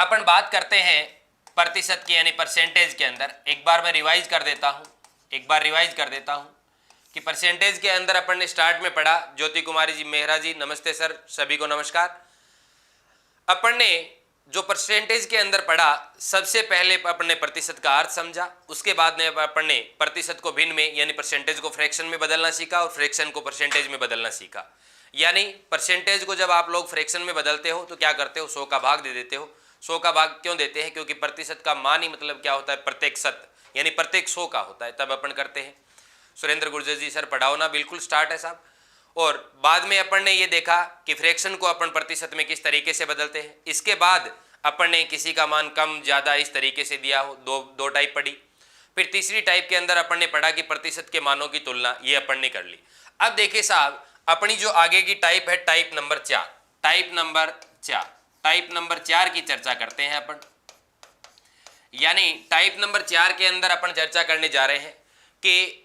अपन बात करते हैं प्रतिशत की यानी परसेंटेज के अंदर। एक बार मैं रिवाइज कर देता हूं कि परसेंटेज के अंदर अपन ने स्टार्ट में पढ़ा। ज्योति कुमारी जी, मेहरा जी, नमस्ते सर, सभी को नमस्कार। अपन ने जो परसेंटेज के अंदर पढ़ा, सबसे पहले अपन ने प्रतिशत का अर्थ समझा, उसके बाद में अपन ने प्रतिशत को भिन्न में यानी परसेंटेज को फ्रैक्शन में बदलना सीखा और फ्रैक्शन को परसेंटेज में बदलना सीखा। यानी परसेंटेज को जब आप लोग फ्रैक्शन में बदलते हो तो क्या करते हो, 100 का भाग दे देते हो। 100 का भाग क्यों देते हैं? क्योंकि प्रतिशत का मान ही मतलब क्या होता है, प्रत्येक शत यानी प्रत्येक 100 का होता है, तब अपन करते हैं। सुरेंद्र गुर्जर जी, सर पढ़ाओ ना, बिल्कुल स्टार्ट है साहब। और बाद में अपन ने ये देखा कि फ्रैक्शन को अपन प्रतिशत में किस तरीके से बदलते हैं। इसके बाद अपन ने किसी का मान कम ज़्यादा इस तरीके से दिया हो, दो टाइप पढ़ी। फिर तीसरी टाइप के अंदर अपन ने पढ़ा कि प्रतिशत के मानों की तुलना, ये अपन ने कर ली। अब देखिए साहब, अपनी जो आगे की टाइप है टाइप नंबर 4, टाइप नंबर 4 की चर्चा करते हैं अपन। यानी टाइप नंबर 4 के अंदर अपन चर्चा करने जा रहे हैं कि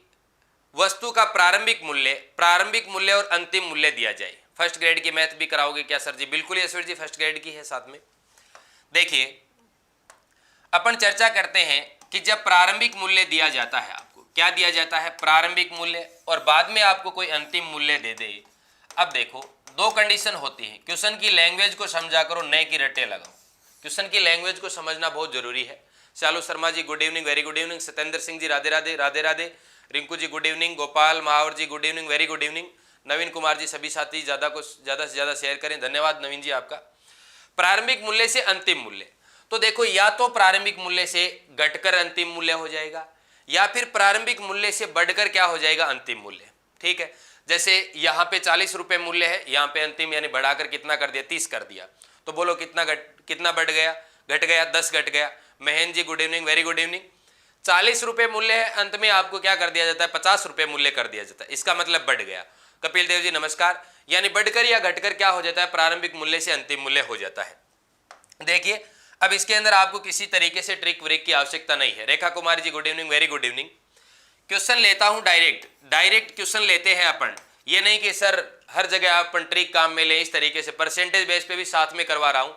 वस्तु का प्रारंभिक मूल्य और अंतिम मूल्य दिया जाए। फर्स्ट ग्रेड की मैथ भी कराओगे क्या सर जी? बिल्कुल यशवीर जी, फर्स्ट ग्रेड की है साथ में। देखिए अपन चर्चा करते हैं कि जब प्रारंभिक मूल्य दिया जाता है, आपको क्या दिया जाता है, प्रारंभिक मूल्य, और बाद में आपको कोई अंतिम मूल्य दे दे। अब देखो दो कंडीशन होती है। क्वेश्चन की लैंग्वेज को समझा करो, नए की रट्टे लगाओ। क्वेश्चन की लैंग्वेज को समझना बहुत जरूरी है। Shalu Sharma ji good evening, very good evening. Satyendra Singh ji Radhe Radhe, Radhe Radhe. Rinku ji good evening. Gopal Mahawar ji good evening, very good evening. Naveen Kumar ji, सभी साथी ज़्यादा से ज़्यादा शेयर करें, धन्यवाद नवीन जी आपका। प्रारंभिक मूल्य से अंतिम मूल्य, तो देखो या तो प्रारंभिक मूल्य से घटकर अंतिम मूल्य हो जाएगा या फिर प्रारंभिक मूल्य से बढ़कर क्या हो जाएगा, अंतिम मूल्य। ठीक है, जैसे यहाँ पे 40 रुपये मूल्य है, यहाँ पे अंतिम यानी बढ़ाकर कितना कर दिया, 30 कर दिया। तो बोलो कितना बढ़ गया, घट गया, 10 घट गया। Mahendra ji good evening, very good evening. 40 रुपये मूल्य है, अंत में आपको क्या कर दिया जाता है, 50 रुपये मूल्य कर दिया जाता है। इसका मतलब बढ़ गया। कपिल देव जी नमस्कार। यानी बढ़कर या घटकर क्या हो जाता है, प्रारंभिक मूल्य से अंतिम मूल्य हो जाता है। देखिए अब इसके अंदर आपको किसी तरीके से ट्रिक व्रिक की आवश्यकता नहीं है। Rekha Kumari ji good evening, very good evening. Question लेता हूं डायरेक्ट क्वेश्चन लेते हैं अपन। ये नहीं कि सर हर जगह अपन ट्रिक काम में ले, इस तरीके से परसेंटेज बेस पे भी साथ में करवा रहा हूं।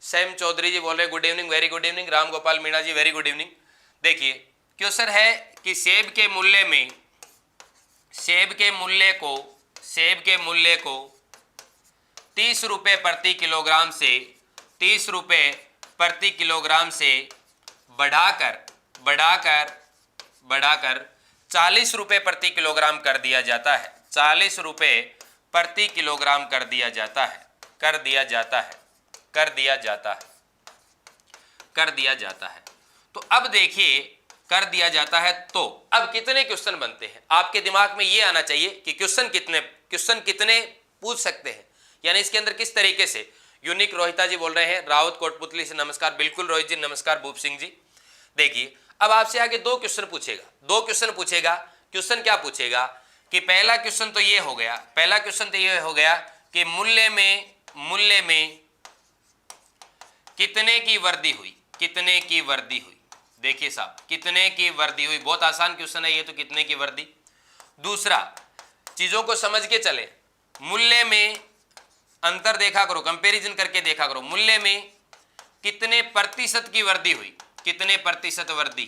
सैम चौधरी जी बोल रहे good evening, very good evening. Ram Gopal Meena ji very good evening. देखिए क्वेश्चन है कि सेब के मूल्य को 30 रुपये प्रति किलोग्राम से 30 रुपये प्रति किलोग्राम से बढ़ाकर 40 रुपये प्रति किलोग्राम कर दिया जाता है। 40 रुपये प्रति किलोग्राम कर दिया जाता है। तो अब देखिए कर दिया जाता है, तो अब कितने क्वेश्चन बनते हैं आपके दिमाग में ये आना चाहिए कि क्वेश्चन कितने पूछ सकते हैं, यानी इसके अंदर किस तरीके से। यूनिक रोहिता जी बोल रहे हैं, रावत कोटपुतली से नमस्कार। बिल्कुल रोहित जी नमस्कार। भूप सिंह जी देखिए अब आपसे आगे दो क्वेश्चन पूछेगा। क्वेश्चन क्या पूछेगा कि पहला क्वेश्चन तो ये हो गया कि मूल्य में कितने की वृद्धि हुई। देखिए साहब कितने की वृद्धि हुई, बहुत आसान क्वेश्चन है ये तो, कितने की वृद्धि। दूसरा चीजों को समझ के चले, मूल्य में अंतर देखा करो, कंपैरिजन करके देखा करो। मूल्य में कितने प्रतिशत की वृद्धि हुई, कितने प्रतिशत वृद्धि।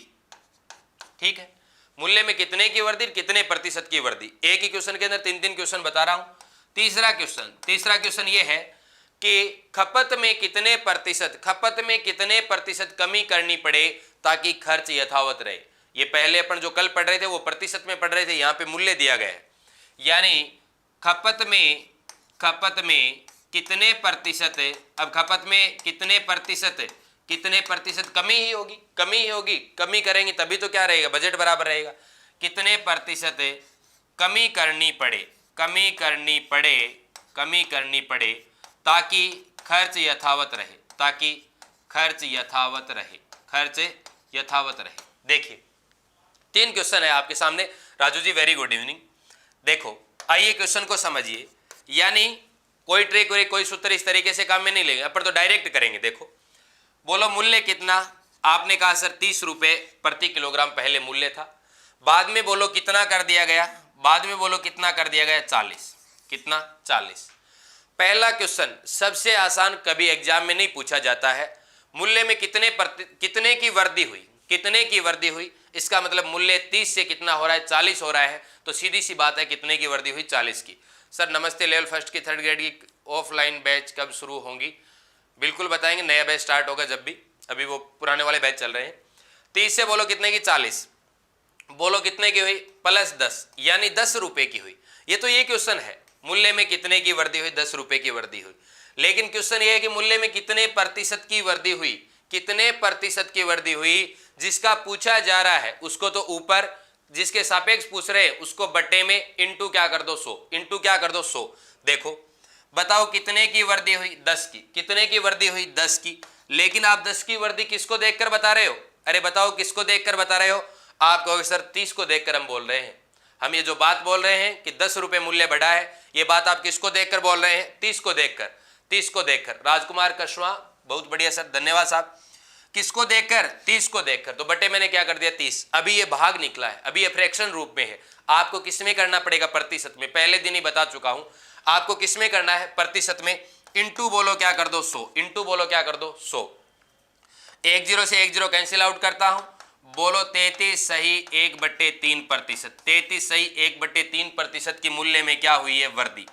ठीक है, मूल्य में कितने की वृद्धि, कितने प्रतिशत की वृद्धि। एक ही क्वेश्चन के अंदर 3 क्वेश्चन बता रहा हूं। तीसरा क्वेश्चन ये है कि खपत में कितने प्रतिशत कमी करनी पड़े ताकि खर्च यथावत रहे। ये पहले अपन जो कल पढ़ रहे थे वो प्रतिशत में पढ़ रहे थे, यहाँ पे मूल्य दिया गया है। यानी खपत में कितने प्रतिशत, अब खपत में कितने प्रतिशत कमी होगी। कमी करेंगे तभी तो क्या रहेगा, बजट बराबर रहेगा। कितने प्रतिशत कमी करनी पड़े ताकि खर्च यथावत रहे। देखिए 3 क्वेश्चन है आपके सामने। Raju ji very good evening. देखो आइए क्वेश्चन को समझिए, यानी कोई ट्रिक और कोई सूत्र इस तरीके से काम में नहीं लेंगे, अपन तो डायरेक्ट करेंगे। देखो बोलो मूल्य कितना, आपने कहा सर 30 रुपये प्रति किलोग्राम पहले मूल्य था। बाद में बोलो कितना कर दिया गया, 40। कितना, 40। पहला क्वेश्चन सबसे आसान, कभी एग्जाम में नहीं पूछा जाता है। मूल्य में कितने की वृद्धि हुई, कितने की वृद्धि हुई, इसका मतलब मूल्य 30 से कितना हो रहा है, 40 हो रहा है। तो सीधी सी बात है कितने की वृद्धि हुई, 40 की। सर नमस्ते, लेवल फर्स्ट की थर्ड ग्रेड की ऑफलाइन बैच कब शुरू होंगी? बिल्कुल बताएंगे, नया बैच स्टार्ट होगा जब भी, अभी वो पुराने वाले बैच चल रहे हैं। 30 से बोलो कितने की, 40, बोलो कितने की हुई, प्लस 10 यानी 10 रुपए की हुई। ये तो ये क्वेश्चन है, मूल्य में कितने की वृद्धि हुई, 10 रुपए की वृद्धि हुई। लेकिन क्वेश्चन ये है कि मूल्य में कितने प्रतिशत की वृद्धि हुई, कितने प्रतिशत की वृद्धि हुई, जिसका पूछा जा रहा है उसको तो ऊपर, जिसके सापेक्ष पूछ रहे हैं उसको बट्टे में इंटू क्या कर दो 100, इंटू क्या कर दो 100। देखो बताओ कितने की वृद्धि हुई, 10 की। कितने की वृद्धि हुई, 10 की। लेकिन आप 10 की वृद्धि किसको देखकर बता रहे हो? अरे बताओ किसको देखकर बता रहे हो? आप कहोगे सर 30 को देखकर हम बोल रहे हैं। हम ये जो बात बोल रहे हैं कि 10 रुपए मूल्य बढ़ा है, ये बात आप किसको देखकर बोल रहे हैं? 30 को देखकर, 30 को देखकर। राजकुमार कशवा, बहुत बढ़िया सर, धन्यवाद साहब। किसको देखकर? 30 को देखकर। तो बटे मैंने क्या कर दिया 30। अभी ये भाग निकला है, अभी ये फ्रैक्शन रूप में है। आपको किसमें करना पड़ेगा? प्रतिशत में। पहले दिन ही बता चुका हूं, आपको किसमें करना है? प्रतिशत में। इंटू बोलो क्या कर दो 100, इंटू बोलो क्या कर दो 100। 1 0 से 1 0 कैंसिल आउट करता हूं, बोलो 33 सही 1/3%। 33 सही 1/3% की मूल्य में क्या हुई है? वृद्धि।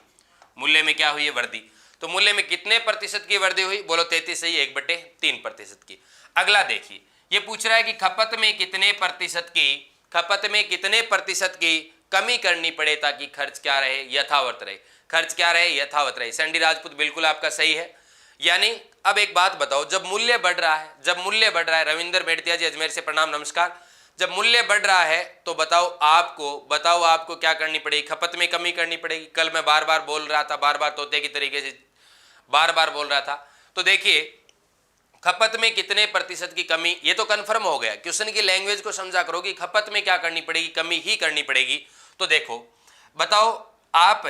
मूल्य में क्या हुई है? वृद्धि। तो मूल्य में कितने प्रतिशत की वृद्धि हुई? बोलो 33 सही 1/3% की। अगला देखिए, ये पूछ रहा है कि खपत में कितने प्रतिशत की, खपत में कितने प्रतिशत की कमी करनी पड़े ताकि खर्च क्या रहे? यथावत रहे। खर्च क्या रहे? यथावत रहे। संडी राजपूत बिल्कुल आपका सही है। यानी अब एक बात बताओ, जब मूल्य बढ़ रहा है, जब मूल्य बढ़ रहा है, रविंदर बेड़तिया जी अजमेर से प्रणाम नमस्कार, जब मूल्य बढ़ रहा है तो बताओ आपको क्या करनी पड़ेगी? खपत में कमी करनी पड़ेगी। कल मैं बार बार बोल रहा था, बार बार तोते की तरीके से बार बार बोल रहा था। तो देखिए खपत में कितने प्रतिशत की कमी, ये तो कंफर्म हो गया। क्वेश्चन की लैंग्वेज को समझा करो कि खपत में क्या करनी पड़ेगी? कमी ही करनी पड़ेगी। तो देखो बताओ आप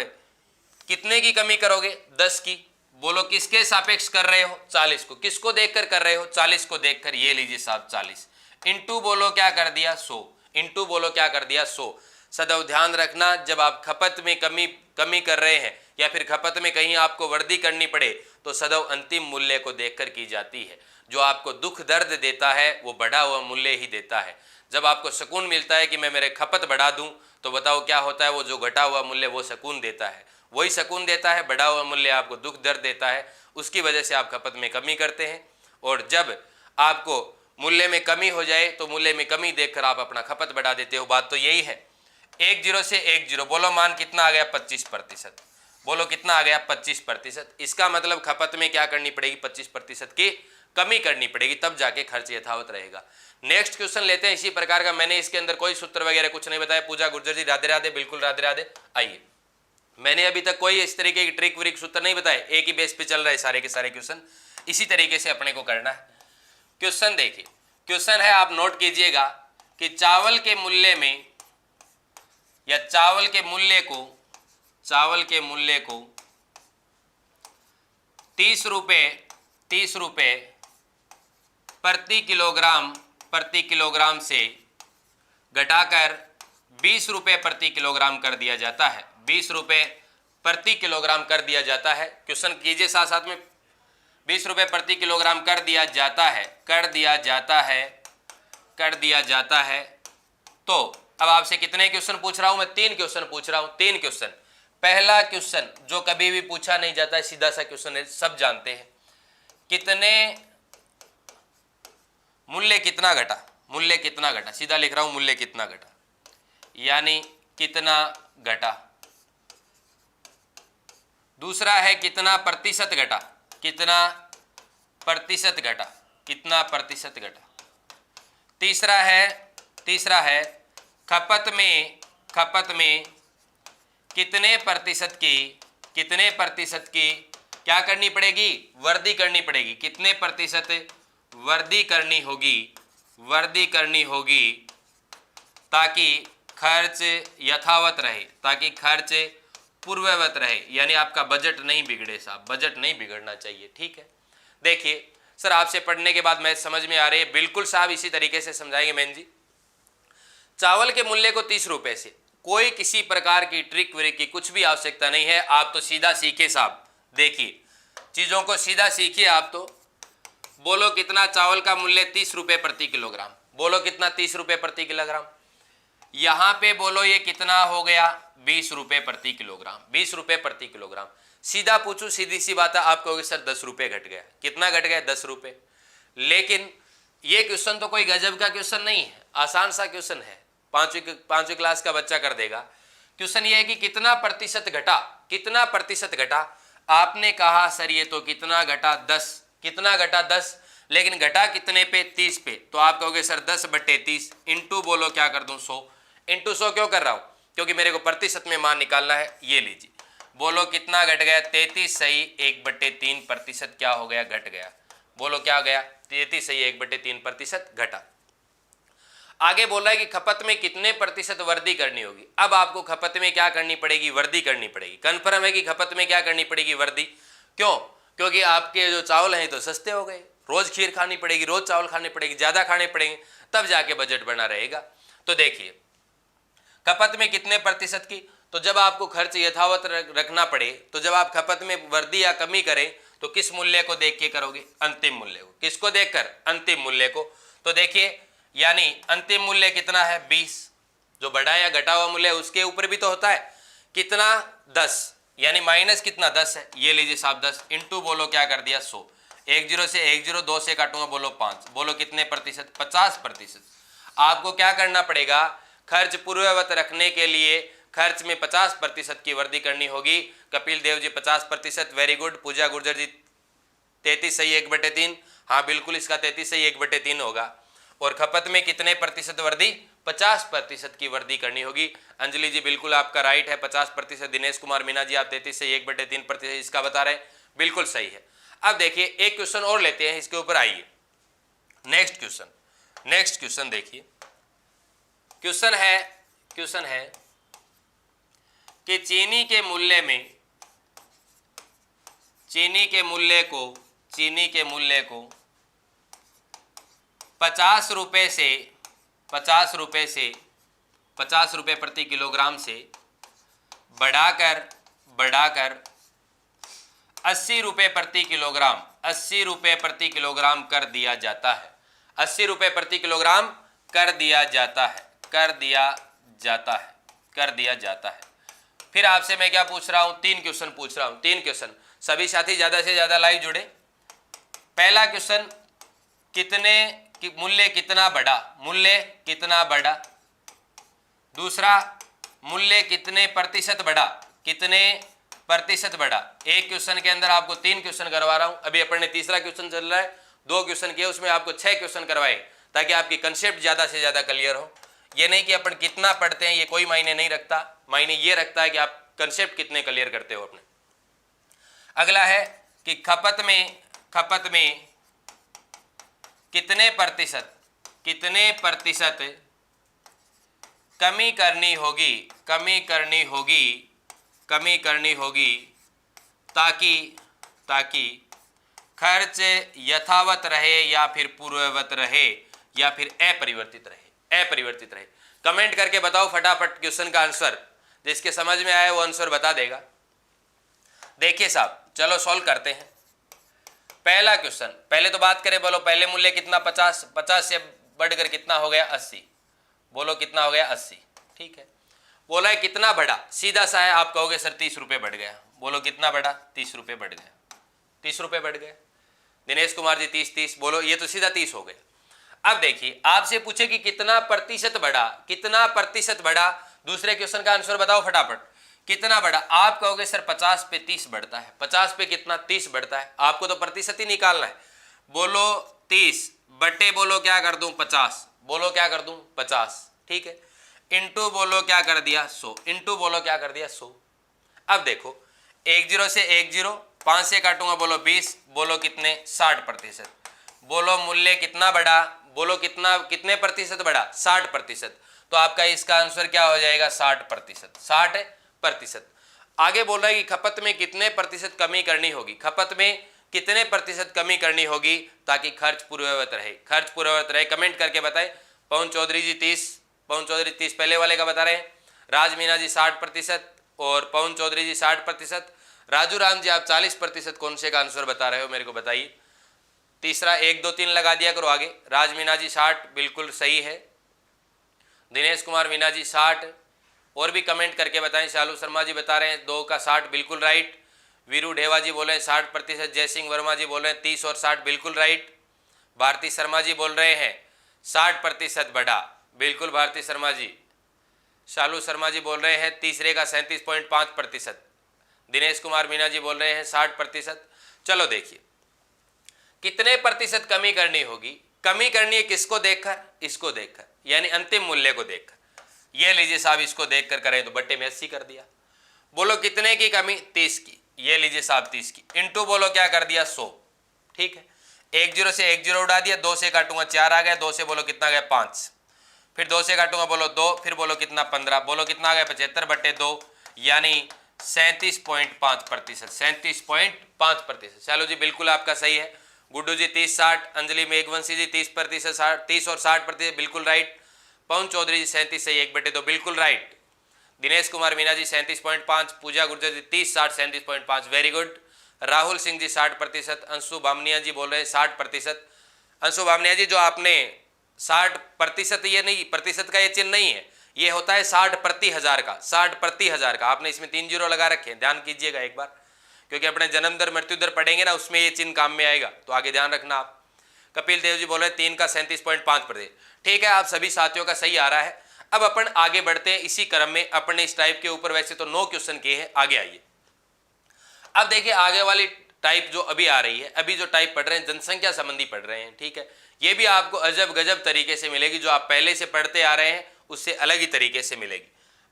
कितने की कमी करोगे? 10 की। बोलो किसके सापेक्ष कर रहे हो? 40 को। किसको देखकर कर रहे हो? 40 को देखकर। ये लीजिए साहब 40 इंटू बोलो क्या कर दिया 100, इंटू बोलो क्या कर दिया 100। सदैव ध्यान रखना, जब आप खपत में कमी कर रहे हैं या फिर खपत में कहीं आपको वृद्धि करनी पड़े तो सदैव अंतिम मूल्य को देखकर की जाती है। जो आपको दुख दर्द देता है वो बढ़ा हुआ मूल्य ही देता है। जब आपको सुकून मिलता है कि मैं मेरे खपत बढ़ा दूं तो बताओ क्या होता है? वो जो घटा हुआ मूल्य वो सुकून देता है, वही सुकून देता है। बढ़ा हुआ मूल्य आपको दुख दर्द देता है, उसकी वजह से आप खपत में कमी करते हैं। और जब आपको मूल्य में कमी हो जाए तो मूल्य में कमी देखकर आप अपना खपत बढ़ा देते हो। बात तो यही है। 1 0 से 1 0 बोलो मान कितना आ गया? 25%। बोलो कितना आ गया? 25%। इसका मतलब खपत में क्या करनी पड़ेगी? 25% की कमी करनी पड़ेगी, तब जाके खर्च यथावत रहेगा। नेक्स्ट क्वेश्चन लेते हैं इसी प्रकार का। मैंने इसके अंदर कोई सूत्र वगैरह कुछ नहीं बताया। पूजा गुर्जर जी राधे राधे, बिल्कुल राधे राधे। आइए, मैंने अभी तक कोई इस तरीके की ट्रिक व्रिक सूत्र नहीं बताए, एक ही बेस पे चल रहा है सारे के सारे क्वेश्चन। इसी तरीके से अपने को करना है। क्वेश्चन देखिए, क्वेश्चन है, आप नोट कीजिएगा कि चावल के मूल्य में या चावल के मूल्य को 30 रुपए प्रति किलोग्राम से घटाकर 20 रुपए प्रति किलोग्राम कर दिया जाता है। 20 रुपए प्रति किलोग्राम कर दिया जाता है। क्वेश्चन कीजिए साथ साथ में। 20 रुपए प्रति किलोग्राम कर दिया जाता है। तो अब आपसे कितने क्वेश्चन पूछ रहा हूं मैं? 3 क्वेश्चन पूछ रहा हूं। 3 क्वेश्चन। पहला क्वेश्चन जो कभी भी पूछा नहीं जाता है, सीधा सा क्वेश्चन है, सब जानते हैं। कितने मूल्य कितना घटा? मूल्य कितना घटा? सीधा लिख रहा हूं, मूल्य कितना घटा, यानी कितना घटा। दूसरा है कितना प्रतिशत घटा? कितना प्रतिशत घटा? कितना प्रतिशत घटा। तीसरा है खपत में कितने प्रतिशत की क्या करनी पड़ेगी? वृद्धि करनी पड़ेगी। कितने प्रतिशत वृद्धि करनी होगी ताकि खर्च यथावत रहे, ताकि खर्च पूर्ववत रहे। यानी आपका बजट नहीं बिगड़े साहब, बजट नहीं बिगड़ना चाहिए। ठीक है, देखिए सर आपसे पढ़ने के बाद मैथ समझ में आ रही है? बिल्कुल साहब, इसी तरीके से समझाएंगे मैन जी। चावल के मूल्य को 30 रुपए से, कोई किसी प्रकार की ट्रिक व्रिक की कुछ भी आवश्यकता नहीं है। आप तो सीधा सीखे साहब, देखिए चीजों को सीधा सीखिए। आप तो बोलो कितना चावल का मूल्य 30 रुपए प्रति किलोग्राम, बोलो कितना 30 रुपए प्रति किलोग्राम। यहां पे बोलो ये कितना हो गया 20 रुपए प्रति किलोग्राम, 20 रुपए प्रति किलोग्राम। सीधा पूछूं, सीधी सी बात है, आप कहोगे सर 10 रुपए घट गया। कितना घट गया? 10 रुपए। लेकिन ये क्वेश्चन तो कोई गजब का क्वेश्चन नहीं है, आसान सा क्वेश्चन है, पांचवी क्लास का बच्चा कर देगा। क्वेश्चन ये है कि कितना प्रतिशत घटा, कितना प्रतिशत घटा। आपने कहा सर ये तो कितना घटा 10, कितना घटा 10, लेकिन घटा कितने पे? 30 पे। तो आप कहोगे सर 10/30 इंटू बोलो क्या कर दूं 100। इंटू 100 क्यों कर रहा हूं? क्योंकि मेरे को प्रतिशत में मान निकालना है। ये लीजिए, बोलो कितना घट गया? 33 सही 1/3 प्रतिशत क्या हो गया? घट गया। बोलो क्या हो गया? 33 सही 1/3 प्रतिशत घटा। आगे बोल रहा है कि खपत में कितने प्रतिशत वृद्धि करनी होगी। अब आपको खपत में क्या करनी पड़ेगी? वृद्धि करनी पड़ेगी। कन्फर्म है कि खपत में क्या करनी पड़ेगी? वृद्धि। क्यों? क्योंकि आपके जो चावल हैं तो सस्ते हो गए, रोज खीर खानी पड़ेगी, रोज चावल खाने पड़ेगी, ज्यादा खाने पड़ेंगे, तब जाके बजट बना रहेगा। तो देखिए खपत में कितने प्रतिशत की, तो जब आपको खर्च यथावत रखना पड़े, तो जब आप खपत में वृद्धि या कमी करें तो किस मूल्य को देख के करोगे? अंतिम मूल्य को। किसको देखकर? अंतिम मूल्य को। तो देखिए यानी अंतिम मूल्य कितना है? 20। जो बढ़ा या घटा हुआ मूल्य उसके ऊपर भी तो होता है। कितना? 10, यानी माइनस कितना? 10 है। ये लीजिए साहब 10 इंटू बोलो क्या कर दिया 100। 1 0 से 1 0, 2 से काटूंगा, बोलो 5। बोलो कितने प्रतिशत? 50%। आपको क्या करना पड़ेगा? खर्च पूर्ववत रखने के लिए खर्च में 50% की वृद्धि करनी होगी। Kapil Dev ji 50%, very good. पूजा गुर्जर जी 33 सही 1/3, हाँ बिल्कुल इसका 33 सही 1/3 होगा। और खपत में कितने प्रतिशत वृद्धि? 50% की वृद्धि करनी होगी। अंजलि जी बिल्कुल आपका राइट है, 50%। दिनेश कुमार मीना जी आप 33 से 1/3% इसका बता रहे हैं, बिल्कुल सही है। अब देखिए एक क्वेश्चन और लेते हैं, इसके ऊपर आइए। नेक्स्ट क्वेश्चन देखिए। क्वेश्चन है कि चीनी के मूल्य को 50 रुपए प्रति किलोग्राम से बढ़ाकर 80 रुपए प्रति किलोग्राम कर दिया जाता है। 80 रुपए प्रति किलोग्राम कर दिया जाता है। फिर आपसे मैं क्या पूछ रहा हूं? 3 क्वेश्चन पूछ रहा हूं, 3 क्वेश्चन। सभी साथी ज्यादा से ज्यादा लाइव जुड़े। पहला क्वेश्चन, मूल्य कितना बढ़ा। दूसरा, मूल्य कितने प्रतिशत बढ़ा। एक क्वेश्चन के अंदर आपको 3 क्वेश्चन करवा रहा हूं। अभी अपन ने तीसरा क्वेश्चन चल रहा है, 2 क्वेश्चन किए, उसमें आपको 6 क्वेश्चन करवाए ताकि आपकी कंसेप्ट ज्यादा से ज्यादा क्लियर हो। ये नहीं कि अपन कितना पढ़ते हैं, ये कोई मायने नहीं रखता। मायने ये रखता है कि आप कंसेप्ट कितने क्लियर करते हो अपने। अगला है कि खपत में कितने प्रतिशत कमी करनी होगी ताकि खर्च यथावत रहे या फिर पूर्ववत रहे या फिर अपरिवर्तित रहे। कमेंट करके बताओ फटाफट क्वेश्चन का आंसर। जिसके समझ में आए वो आंसर बता देगा। देखिए साहब चलो सॉल्व करते हैं। पहला क्वेश्चन, पहले तो बात करें, बोलो पहले मूल्य कितना? 50 से बढ़कर कितना हो गया? 80। बोलो कितना हो गया? 80। ठीक है। बोला है कितना बढ़ा, सीधा सा है, आप कहोगे सर 30 रुपए बढ़ गया। बोलो कितना बढ़ा? 30 रुपए बढ़ गया। 30 रुपए बढ़ गए। दिनेश कुमार जी 30, बोलो ये तो सीधा 30 हो गए। अब देखिए आपसे पूछे कि कितना प्रतिशत बढ़ा, दूसरे क्वेश्चन का आंसर बताओ फटाफट। कितना बढ़ा? आप कहोगे सर 50 पे 30 बढ़ता है। 50 पे कितना? 30 बढ़ता है। आपको तो प्रतिशत ही निकालना है। बोलो 30 बटे बोलो क्या कर दूं? 50। बोलो क्या कर दूं? 50। ठीक है। इंटू बोलो क्या कर दिया? 100। इंटू बोलो क्या कर दिया? 100। अब देखो 1 0 से 1 0, 5 से काटूंगा, बोलो 20। बोलो कितने? 60%। बोलो मूल्य कितना बढ़ा? बोलो कितने प्रतिशत बढ़ा? 60%। तो आपका इसका आंसर क्या हो जाएगा? 60%। 60%। आगे बोल रहा है कि खपत में कितने प्रतिशत कमी करनी होगी। खपत में कितने प्रतिशत कमी करनी होगी ताकि खर्च पूर्ववत रहे। कमेंट करके बताएं। पवन चौधरी जी 30 पहले वाले का बता रहे हैं। राज मीना जी 60% और पवन चौधरी जी 60%। राजू राम जी आप 40% कौन से का आंसर बता रहे हो मेरे को बताइए। तीसरा 1 2 3 लगा दिया करो आगे। राज मीना जी 60 बिल्कुल सही है। दिनेश कुमार मीना जी 60। और भी कमेंट करके बताएं। शालू शर्मा जी बता रहे हैं 2 का 60 बिल्कुल राइट। वीरू ढेवा जी बोल रहे हैं 60%। जय सिंह वर्मा जी बोल रहे हैं 30 और 60 बिल्कुल राइट। भारती शर्मा जी बोल रहे हैं 60% बढ़ा, बिल्कुल भारती शर्मा जी। शालू शर्मा जी बोल रहे हैं तीसरे का 37.5%। दिनेश कुमार मीना जी बोल रहे हैं 60%। चलो देखिए कितने प्रतिशत कमी करनी होगी। कमी करनी है किसको देखकर, इसको देखकर, यानी अंतिम मूल्य को देखकर। ये लीजिए साहब, इसको देखकर करें तो बट्टे में 80 कर दिया। बोलो कितने की कमी, 30 की। ये लीजिए साहब 30 की, इंटू बोलो क्या कर दिया 100। ठीक है, 1 0 से 1 0 उड़ा दिया, 2 से काटूंगा 4 आ गया, 2 से बोलो कितना गया 5, फिर 2 से काटूंगा बोलो 2, फिर बोलो कितना 15, बोलो कितना आ गया 75/2, यानी 37.5%। 37.5%। चलो जी बिल्कुल आपका सही है। गुड्डू जी 30 60, अंजलि मेघवंशी जी 30%, 30 और 60% बिल्कुल राइट। पवन चौधरी जी 37 सही 1/2 बिल्कुल राइट। दिनेश कुमार मीना जी 37.5, पूजा गुर्जर जी 30 60 37.5 वेरी गुड। राहुल सिंह जी 60%, अंशु बामनिया जी बोल रहे हैं 60%। अंशु बामनिया जी जो आपने 60%, ये नहीं प्रतिशत का ये चिन्ह नहीं है, ये होता है 60/1000 का, 60/1000 का। आपने इसमें 3 0 लगा रखे हैं, ध्यान कीजिएगा एक बार, क्योंकि अपने जन्म दर मृत्यु दर पढ़ेंगे ना, उसमें ये चिन्ह काम में आएगा, तो आगे ध्यान रखना आप। कपिल देव जी बोल रहे हैं 3 का 37.5%। ठीक है, आप सभी साथियों का सही आ रहा है। अब अपन आगे बढ़ते हैं इसी क्रम में। अपन ने इस टाइप के ऊपर वैसे तो 9 क्वेश्चन किए हैं, आगे आइए। अब देखिए आगे वाली टाइप जो अभी आ रही है, अभी जो टाइप पढ़ रहे हैं जनसंख्या संबंधी पढ़ रहे हैं। ठीक है, ये भी आपको अजब गजब तरीके से मिलेगी, जो आप पहले से पढ़ते आ रहे हैं उससे अलग ही तरीके से मिलेगी।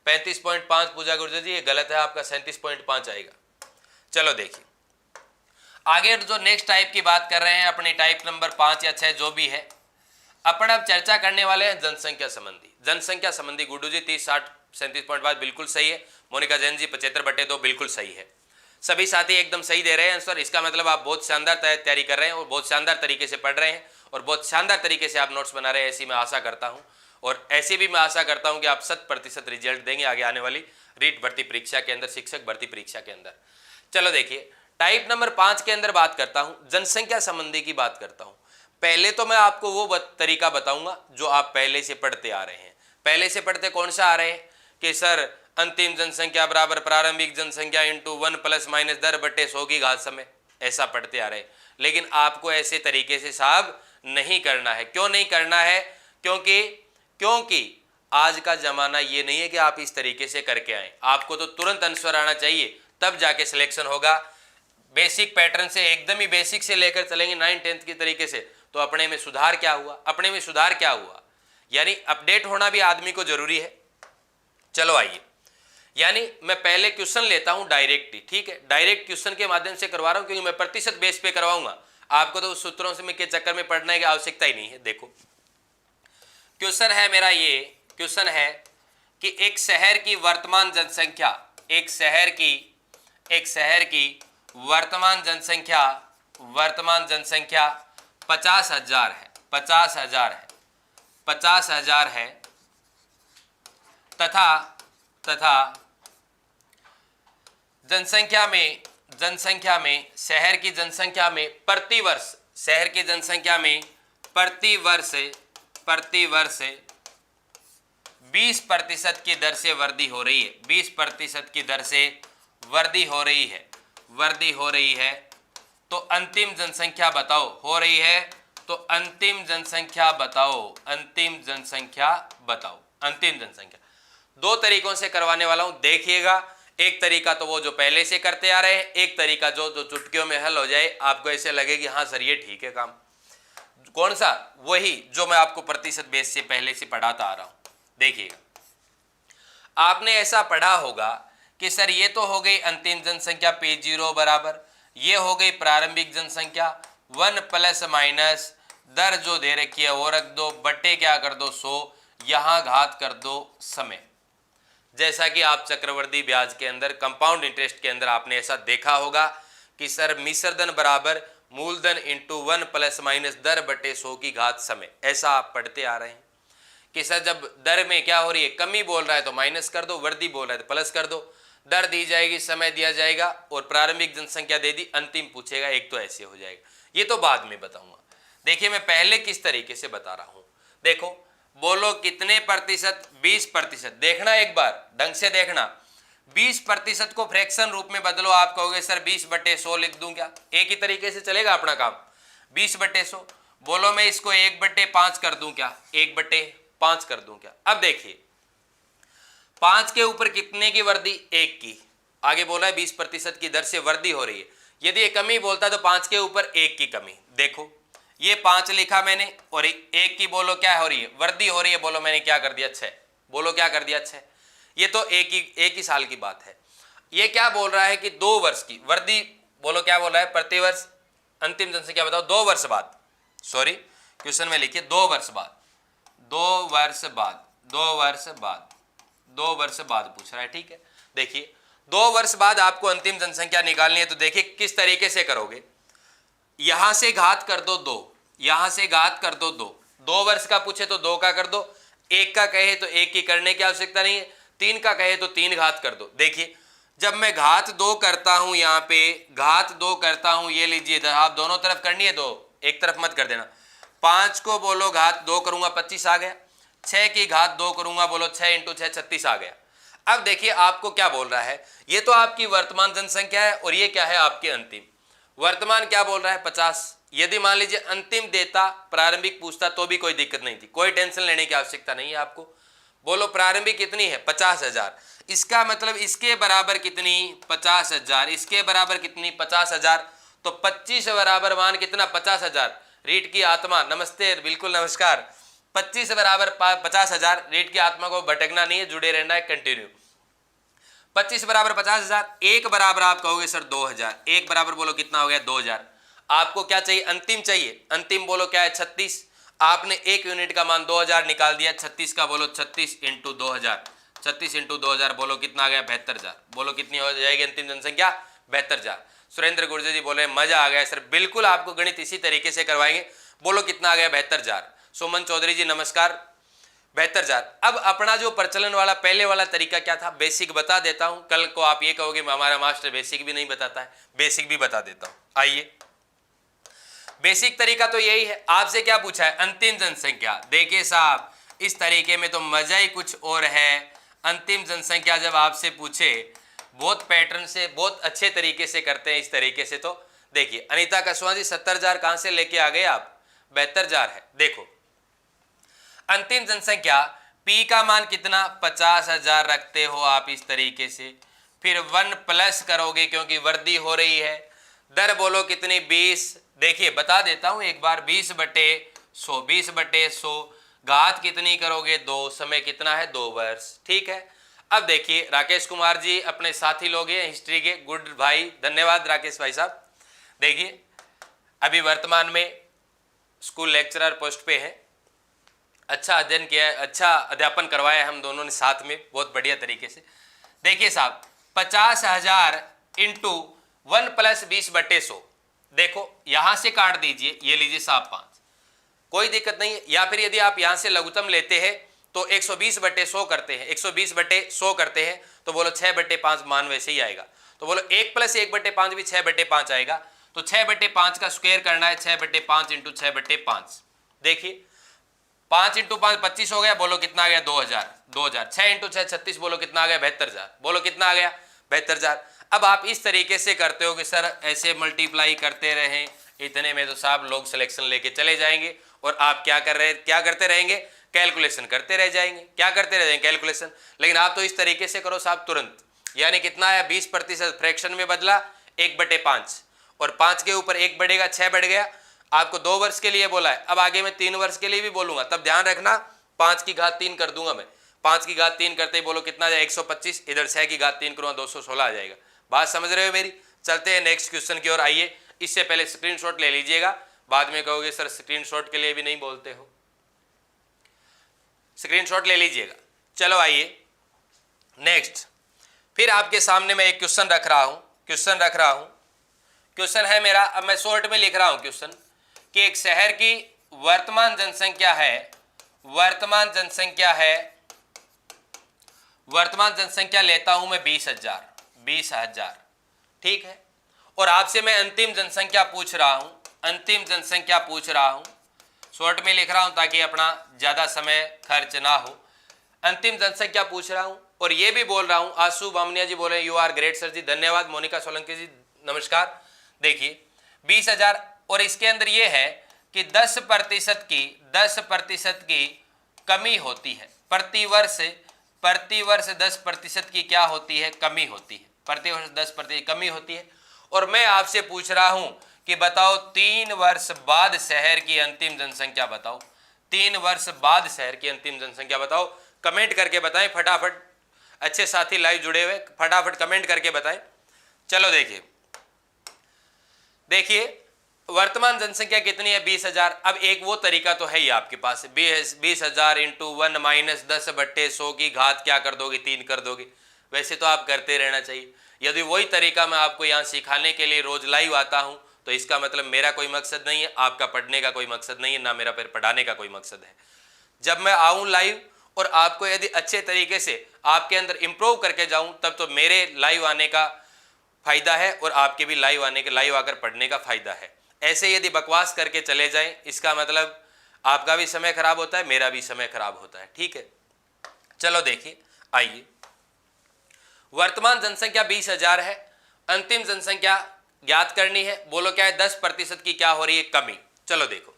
35.5 पूजा गुर्जर जी ये गलत है, आपका 37.5 आएगा। चलो देखिए आगे जो नेक्स्ट टाइप की बात कर रहे हैं, अपनी टाइप नंबर 5 या 6 जो भी है, अपन अब चर्चा करने वाले हैं जनसंख्या संबंधी। जनसंख्या संबंधी गुड्डू जी 30 60 37.5 बिल्कुल सही है। मोनिका जैन जी 75/2 बिल्कुल सही है। सभी साथी एकदम सही दे रहे हैं आंसर। इसका मतलब आप बहुत शानदार तैयारी कर रहे हैं और बहुत शानदार तरीके से पढ़ रहे हैं और बहुत शानदार तरीके से आप नोट्स बना रहे हैं, ऐसी मैं आशा करता हूं। और ऐसी भी मैं आशा करता हूं कि आप 100% रिजल्ट देंगे आगे आने वाली रीट भर्ती परीक्षा के अंदर, शिक्षक भर्ती परीक्षा के अंदर। चलो देखिए टाइप नंबर 5 के अंदर बात करता हूं, जनसंख्या संबंधी की बात करता हूं। पहले तो मैं आपको वो तरीका बताऊंगा जो आप पहले से पढ़ते आ रहे हैं। पहले से पढ़ते कौन सा आ रहे हैं कि सर अंतिम जनसंख्या बराबर प्रारंभिक जनसंख्या इंटू 1 + -10/100 की घात समय, ऐसा पढ़ते आ रहे हैं। लेकिन आपको ऐसे तरीके से साहब नहीं करना है। क्यों नहीं करना है? क्योंकि आज का जमाना ये नहीं है कि आप इस तरीके से करके आए। आपको तो तुरंत आंसर आना चाहिए, तब जाके सिलेक्शन होगा। बेसिक पैटर्न से एकदम ही बेसिक से लेकर चलेंगे 9 10th की तरीके से, तो अपने में सुधार क्या हुआ? अपने में सुधार क्या हुआ? यानी अपडेट होना भी आदमी को जरूरी है। चलो आइए, यानी मैं पहले क्वेश्चन लेता हूं डायरेक्ट ही। ठीक है, डायरेक्ट क्वेश्चन के माध्यम से करवा रहा हूं क्योंकि मैं प्रतिशत बेस पे करवाऊंगा। आपको तो उस सूत्रों से के चक्कर में पढ़ने की आवश्यकता ही नहीं है। देखो क्वेश्चन है मेरा, ये क्वेश्चन है कि एक शहर की वर्तमान जनसंख्या, एक शहर की वर्तमान जनसंख्या 50,000 है, 50,000 है तथा जनसंख्या में शहर की जनसंख्या में प्रतिवर्ष 20% की दर से वृद्धि हो रही है। 20% की दर से वृद्धि हो रही है। तो अंतिम जनसंख्या बताओ। हो रही है तो अंतिम जनसंख्या बताओ। अंतिम जनसंख्या 2 तरीकों से करवाने वाला हूं, देखिएगा। एक तरीका तो वो जो पहले से करते आ रहे हैं, एक तरीका जो चुटकियों में हल हो जाए, आपको ऐसे लगे कि हाँ सर ये ठीक है काम। कौन सा? वही जो मैं आपको प्रतिशत बेस से पहले से पढ़ाता आ रहा हूं। देखिएगा, आपने ऐसा पढ़ा होगा कि सर ये तो हो गई अंतिम जनसंख्या P0 बराबर, ये हो गई प्रारंभिक जनसंख्या 1 ± दर जो दे रखी है वो रख दो, बट्टे क्या कर दो 100, यहां घात कर दो समय। जैसा कि आप चक्रवृद्धि ब्याज के अंदर, कंपाउंड इंटरेस्ट के अंदर आपने ऐसा देखा होगा कि सर मिश्रधन बराबर मूलधन इंटू 1 ± दर/100 की घात समय। ऐसा आप पढ़ते आ रहे हैं कि सर जब दर में क्या हो रही है, कमी बोल रहा है तो माइनस कर दो, वृद्धि बोल रहा है तो प्लस कर दो। दर दी जाएगी, समय दिया जाएगा और प्रारंभिक जनसंख्या दे दी, अंतिम पूछेगा, एक तो ऐसे हो जाएगा। ये तो बाद में बताऊंगा। देखिए मैं पहले किस तरीके से बता रहा हूं। देखो बोलो कितने प्रतिशत, 20%। देखना एक बार ढंग से देखना, 20% को फ्रैक्शन रूप में बदलो। आप कहोगे सर 20/100 लिख दूं क्या? एक ही तरीके से चलेगा अपना काम। 20/100 बोलो मैं इसको 1/5 कर दूं क्या? 1/5 कर दूं क्या? अब देखिए 5 के ऊपर कितने की वृद्धि? 1 की। आगे बोला है 20% की दर से वृद्धि हो रही है। यदि ये कमी बोलता तो 5 के ऊपर 1 की कमी। देखो ये 5 लिखा मैंने और 1 की बोलो क्या हो रही है? वृद्धि हो रही है। बोलो मैंने क्या कर दिया? 6। बोलो क्या कर दिया? 6। ये तो एक ही साल की बात है। ये क्या बोल रहा है कि 2 वर्ष की वृद्धि। बोलो क्या बोल रहा है? प्रतिवर्ष अंतिम जनसंख्या बताओ 2 वर्ष बाद। सॉरी क्वेश्चन में लिखिए 2 वर्ष बाद, 2 वर्ष बाद, 2 वर्ष बाद, 2 वर्ष बाद पूछ रहा है। ठीक है, देखिए 2 वर्ष बाद आपको अंतिम जनसंख्या निकालनी है। तो देखिए किस तरीके से करोगे। यहां से घात कर दो 2, यहां से घात कर दो 2। 2 वर्ष का पूछे तो 2 का कर दो, 1 का कहे तो 1 की करने की आवश्यकता नहीं है, 3 का कहे तो 3 घात कर दो। देखिए जब मैं घात 2 करता हूं, यहां पे घात 2 करता हूं, ये लीजिए आप दोनों तरफ करनी है 2, एक तरफ मत कर देना। 5 को बोलो घात 2 करूंगा 25 आ गया। 6 की घात 2 करूंगा, बोलो 6 × 6 36 आ गया। अब देखिए आपको क्या बोल रहा है, ये तो आपकी वर्तमान जनसंख्या है और ये क्या है? आपके अंतिम। वर्तमान क्या बोल रहा है? 50। यदि मान लीजिए अंतिम देता, प्रारंभिक पूछता तो भी कोई दिक्कत नहीं थी, कोई टेंशन लेने की आवश्यकता नहीं है आपको। बोलो प्रारंभिक कितनी है? 50,000। इसका मतलब इसके बराबर कितनी? 50,000। इसके बराबर कितनी? 50,000। तो 25 बराबर मान कितना? 50,000। रीट की आत्मा नमस्ते, बिल्कुल नमस्कार। 25 बराबर 50,000। रीट की आत्मा को भटकना नहीं है, जुड़े रहना है, कंटिन्यू। 25 बराबर 50,000। 1 बराबर आप कहोगे सर 2,000। 1 बराबर बोलो कितना हो गया? 2,000। आपको क्या चाहिए? अंतिम चाहिए। अंतिम बोलो क्या है? 36। आपने 1 यूनिट का मान 2,000 निकाल दिया। 36 का बोलो 36 × 2,000। 36 × 2,000 बोलो कितना आ गया? 72,000। बोलो कितनी हो जाएगी अंतिम जनसंख्या? 72,000। सुरेंद्र गुर्जर जी बोले मजा आ गया सर, बिल्कुल आपको गणित इसी तरीके से करवाएंगे। बोलो कितना आ गया? 72,000। सुमन चौधरी जी नमस्कार, 72,000। अब अपना जो प्रचलन वाला पहले वाला तरीका क्या था? बेसिक बता देता हूं, कल को आप ये कहोगे हमारा मास्टर बेसिक भी नहीं बताता है, बेसिक भी बता देता हूं। आइए बेसिक तरीका तो यही है। आपसे क्या पूछा है? अंतिम जनसंख्या। देखिए साहब इस तरीके में तो मजा ही कुछ और है। अंतिम जनसंख्या जब आपसे पूछे, बहुत पैटर्न से, बहुत अच्छे तरीके से करते हैं इस तरीके से। तो देखिए अनीता कसवां जी 70,000 कहां से लेके आ गए आप? 72,000 है। देखो अंतिम जनसंख्या P का मान कितना? 50,000 रखते हो आप इस तरीके से, फिर 1 प्लस करोगे क्योंकि वृद्धि हो रही है। दर बोलो कितनी? 20। देखिए बता देता हूं एक बार, 20/100, 20/100। घात कितनी करोगे? 2। समय कितना है? 2 वर्ष। ठीक है। अब देखिए राकेश कुमार जी अपने साथी लोग हैं हिस्ट्री के, गुड भाई, धन्यवाद राकेश भाई साहब। देखिए अभी वर्तमान में स्कूल लेक्चरर पोस्ट पे है, अच्छा अध्ययन किया है, अच्छा अध्यापन करवाया है हम दोनों ने साथ में, बहुत बढ़िया तरीके से। देखिए साहब 50,000 × 1 + 20/100। देखो यहां से काट दीजिए, ये लीजिए साहब 5, कोई दिक्कत नहीं है। या फिर यदि आप यहां से लघुत्तम लेते हैं तो 120/100 करते हैं, 120/100 करते हैं तो बोलो 6/5 मान वैसे ही आएगा। तो बोलो 1 + 1/5 भी 6/5 आएगा। तो 6/5 का स्क्वायर करना है, 6/5 × 6/5। देखिए 5 × 5 25 हो गया। बोलो कितना आ गया? 2,000। 2,000। 6 × 6 36। बोलो कितना आ गया? 72,000। बोलो कितना आ गया? 72,000। अब आप इस तरीके से करते हो कि सर ऐसे मल्टीप्लाई करते रहें, इतने में तो साहब लोग सिलेक्शन लेके चले जाएंगे और आप क्या करते रहेंगे? कैलकुलेशन करते रह जाएंगे। क्या करते रह जाएंगे? कैलकुलेशन। लेकिन आप तो इस तरीके से करो साहब तुरंत, यानी कितना आया? 20% फ्रैक्शन में बदला 1/5 और 5 के ऊपर 1 बढ़ेगा, 6 बढ़ गया। आपको 2 वर्ष के लिए बोला है, अब आगे मैं 3 वर्ष के लिए भी बोलूंगा, तब ध्यान रखना 5 की घात 3 कर दूंगा मैं। 5 की घात 3 करते ही बोलो कितना आ जाए? 125। इधर 6 की घात 3 करूंगा 216 आ जाएगा। बात समझ रहे हो मेरी? चलते हैं नेक्स्ट क्वेश्चन की ओर। आइए इससे पहले स्क्रीनशॉट ले लीजिएगा, बाद में कहोगे सर स्क्रीनशॉट के लिए भी नहीं बोलते हो। स्क्रीनशॉट ले लीजिएगा। चलो आइए नेक्स्ट। फिर आपके सामने मैं एक क्वेश्चन रख रहा हूं। क्वेश्चन है मेरा, अब मैं शॉर्ट में लिख रहा हूं क्वेश्चन, कि एक शहर की वर्तमान जनसंख्या लेता हूं मैं 20,000। ठीक है। और आपसे मैं अंतिम जनसंख्या पूछ रहा हूं अंतिम जनसंख्या पूछ रहा हूं, शॉर्ट में लिख रहा हूं ताकि अपना ज़्यादा समय खर्च ना हो। अंतिम जनसंख्या पूछ रहा हूं और ये भी बोल रहा हूं, आशु बामनिया जी बोल रहे हैं यू आर ग्रेट सर जी, धन्यवाद। मोनिका सोलंकी जी नमस्कार। देखिए 20,000 और इसके अंदर ये है कि 10% की कमी होती है प्रतिवर्ष 10% की क्या होती है, कमी होती है, प्रतिवर्ष 10% कमी होती है। और मैं आपसे पूछ रहा हूं कि बताओ 3 वर्ष बाद शहर की अंतिम जनसंख्या बताओ, 3 वर्ष बाद शहर की अंतिम जनसंख्या बताओ। कमेंट करके बताएं फटाफट, अच्छे साथी लाइव जुड़े हुए फटाफट कमेंट करके बताएं। चलो देखिए वर्तमान जनसंख्या कितनी है, 20,000। अब एक वो तरीका तो है ही आपके पास, 20,000 इंटू 1 माइनस 10/100 की घात क्या कर दोगे, 3 कर दोगे। वैसे तो आप करते रहना चाहिए। यदि वही तरीका मैं आपको यहाँ सिखाने के लिए रोज लाइव आता हूँ तो इसका मतलब मेरा कोई मकसद नहीं है, आपका पढ़ने का कोई मकसद नहीं है, ना मेरा फिर पढ़ाने का कोई मकसद है। जब मैं आऊँ लाइव और आपको यदि अच्छे तरीके से आपके अंदर इम्प्रूव करके जाऊँ तब तो मेरे लाइव आने का फायदा है और आपके भी लाइव आकर पढ़ने का फायदा है। ऐसे यदि बकवास करके चले जाएं इसका मतलब आपका भी समय खराब होता है, मेरा भी समय खराब होता है। ठीक है, चलो देखिए, आइए वर्तमान जनसंख्या 20,000 है, अंतिम जनसंख्या ज्ञात करनी है। बोलो क्या है, 10% की क्या हो रही है, कमी। चलो देखो,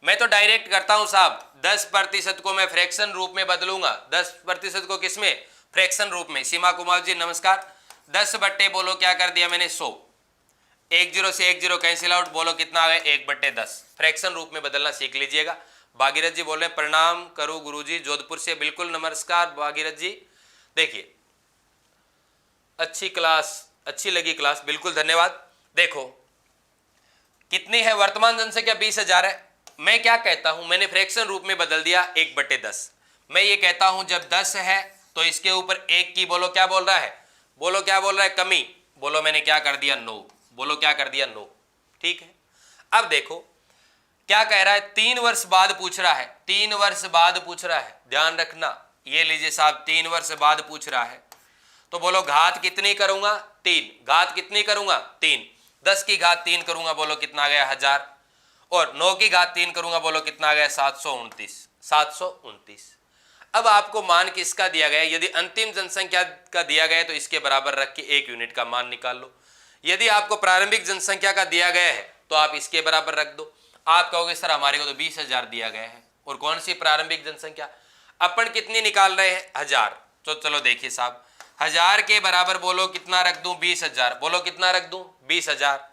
मैं तो डायरेक्ट करता हूं साहब, 10% को मैं फ्रैक्शन रूप में बदलूंगा। 10% को किसमें, फ्रैक्शन रूप में। सीमा कुमार जी नमस्कार। 10 बट्टे बोलो क्या कर दिया मैंने, 100। 10 से 10 कैंसिल आउट, बोलो कितना आ गया, 1/10। फ्रैक्शन रूप में बदलना सीख लीजिएगा। भागीरथ जी बोल रहे हैं प्रणाम करूँ गुरुजी जोधपुर से। बिल्कुल नमस्कार भागीरथ जी। देखिए अच्छी क्लास, अच्छी लगी क्लास, बिल्कुल धन्यवाद। देखो कितनी है वर्तमान जनसंख्या, 20,000 है। मैं क्या कहता हूं, मैंने फ्रैक्शन रूप में बदल दिया 1/10। मैं ये कहता हूं जब 10 है तो इसके ऊपर 1 की बोलो क्या बोल रहा है, बोलो क्या बोल रहा है, कमी। बोलो मैंने क्या कर दिया, 9। बोलो क्या कर दिया, 9। ठीक है, अब देखो क्या कह रहा है, 3 वर्ष बाद पूछ रहा है, 3 वर्ष बाद पूछ रहा है, ध्यान रखना। ये लीजिए साहब, 3 वर्ष बाद पूछ रहा है तो बोलो घात कितनी करूंगा, 3। घात कितनी करूंगा, 3। 10 की घात 3 करूंगा, बोलो कितना आ गया, 1000। और 9 की घात 3 करूंगा, बोलो कितना आ गया, 729। 729। अब आपको मान किसका दिया गया, यदि अंतिम जनसंख्या का दिया गया है तो इसके बराबर रख के 1 यूनिट का मान निकाल लो। यदि आपको प्रारंभिक जनसंख्या का दिया गया है तो आप इसके बराबर रख दो। आप कहोगे सर हमारे को तो 20,000 दिया गया है, और कौन सी प्रारंभिक जनसंख्या, अपन कितनी निकाल रहे हैं, 1000। तो चलो देखिए साहब, 1000 के बराबर बोलो कितना रख दूं, 20,000। बोलो कितना रख दूं, 20,000।